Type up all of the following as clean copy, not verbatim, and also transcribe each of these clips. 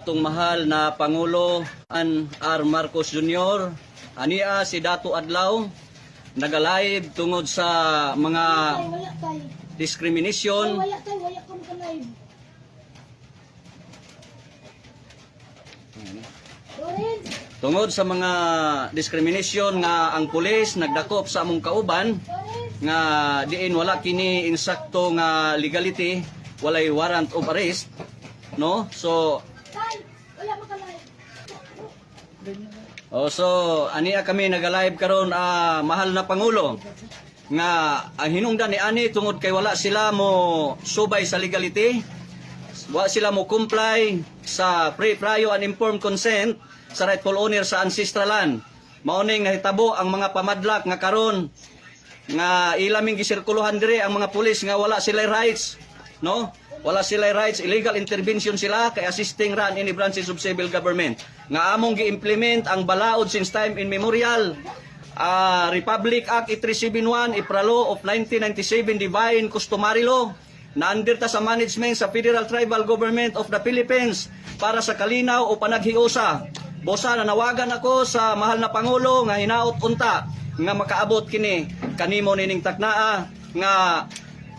atong mahal na Pangulo R. Marcos Jr. Ania si Dato Adlaw nagalive tungod sa mga discrimination Wala ka live. tungod sa mga discrimination nga ang pulis nagdakop sa among kauban nga diin wala kini insakto nga legality, walay warrant of arrest, no? So Wala maka-live. so ania kami nagalive karon mahal na Pangulo nga ang hinungdan ni ani tungod kay wala sila mo subay sa legality, wala sila mo comply sa free, prior and informed consent sa rightful owner sa ancestral land. Mauning nahitabo ang mga pamadlak nga karon nga ilaming gisirkuluhan dire ang mga pulis nga wala sila rights, no? Wala sila rights, illegal intervention sila kay assisting run any branches of civil government. Nga among gi-implement ang balaod since time immemorial. Republic Act 8371, IPRA Law of 1997, Divine Customary Law, na under ta sa management sa Federal Tribal Government of the Philippines para sa kalinaw o panaghiusa. Bosa, nanawagan ako sa mahal na Pangulo nga hinaot unta nga makaabot kini kanimo nining taknaa nga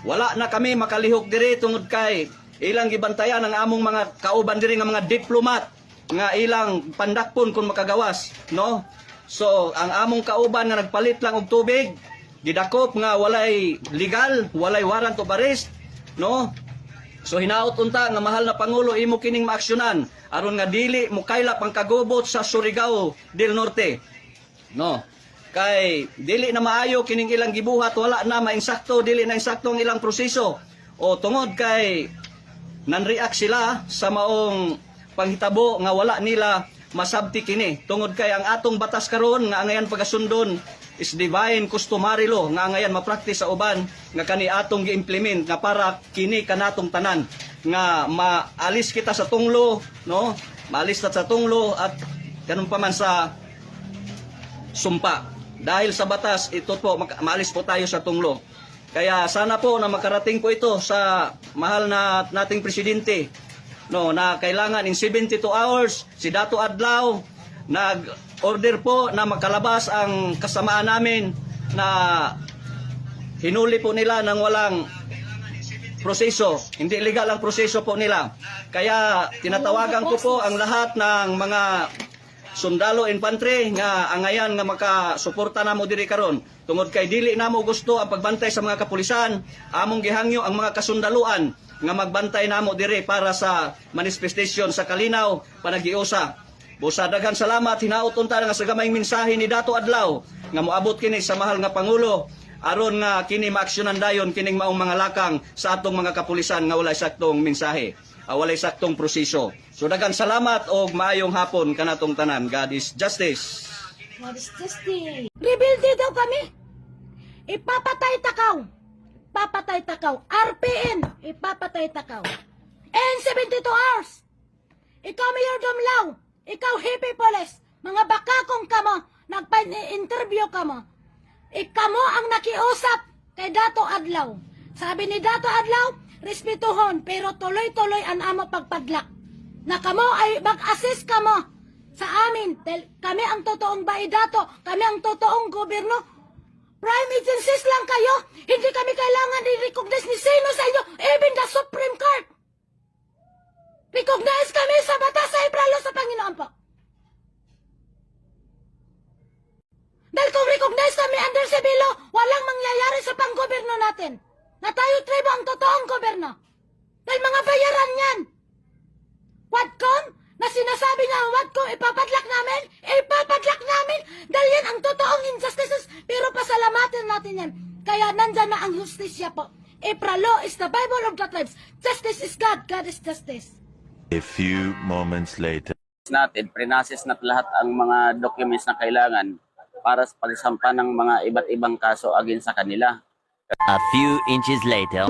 wala na kami makalihok diri tungod kay ilang gibantayan ang among mga kauban diri nga mga diplomat nga ilang pandakpon kung makagawas, no? So ang among kauban nga nagpalit lang og tubig gidakop nga walay legal, walay warrant of arrest, no? So hinaot unta nga mahal na Pangulo imo kining maaksyonan aron nga dili mo kaylap ang kagubot sa Surigao del Norte, no? Kay dili na maayo kining ilang gibuhat, wala na mainsakto, dili na insakto ang ilang proseso o tungod kay nan-react sila sa maong panghitabo nga wala nila masabti kini tungod kay ang atong batas karon nga angayan pagasundon is Divine Customary Law nga angayan ma-practice sa uban nga kani atong gi-implement nga para kini kanatong tanan nga maalis kita sa tunglo, no? Maalis ta sa tunglo at kanun pa man sa sumpa. Dahil sa batas, ito po, maalis po tayo sa tunglo. Kaya sana po na makarating po ito sa mahal na nating presidente, no, na kailangan in 72 hours, si Dato Adlaw, nag-order po na makalabas ang kasamaan namin na hinuli po nila ng walang proseso. Hindi legal ang proseso po nila. Kaya tinatawagan ko po ang lahat ng mga sundalo infantry nga angayan nga makasuporta namo diri karon tungod kay dili namo gusto ang pagbantay sa mga kapulisan. Among gihangyo ang mga kasundaluan nga magbantay namo diri para sa manifestation sa kalinaw panaghiusa. Busa daghan salamat, hinaot unta nga sa gamayng mensahe ni Dato Adlaw nga moabot kini sa mahal nga Pangulo aron nga kini maaksyonan dayon kining maong mga lakang sa atong mga kapulisan nga walay saktong mensahe, walay saktong proseso. So daghang salamat og maayong hapon kanatong tanan. God is justice. God is justice. Rebelde daw kami. Ipapatay takaw. Papatay takaw. RPN. Ipapatay takaw. In 72 hours. Ikaw Mayor Dumlao. Ikaw Hippie Police. Mga bakakong kamo. Nagpa-interview kamo. Ikamo ang nakiusap kay Dato Adlaw. Sabi ni Dato Adlaw, respetuhon pero tuloy-tuloy ang amo pagpadlak. Na kamo ay mag-assist kamo sa amin. Kami ang totoong baidato, kami ang totoong gobyerno. Prime agencies lang kayo. Hindi kami kailangan i-recognize ni sino sa inyo, even the Supreme Court. Recognize kami sa batas sa ipralo sa Panginoon po. Dahil kung recognize kami under Sibilo, walang mangyayari sa panggoberno natin. Na tayo tribo ang totoong gobyerno. Dahil mga bayaran yan. Wadcom, na sinasabi nga ang Wadcom, ipapadlak namin, dahil yan ang totoong injustices, pero pasalamatin natin yan. Kaya nandyan na ang justisya po. IPRA Law is the Bible of the tribes. Justice is God, God is justice. A few moments later. Natin, prinases na lahat ang mga documents na kailangan para sa pagsampa ng mga iba't ibang kaso against sa kanila. A few inches later.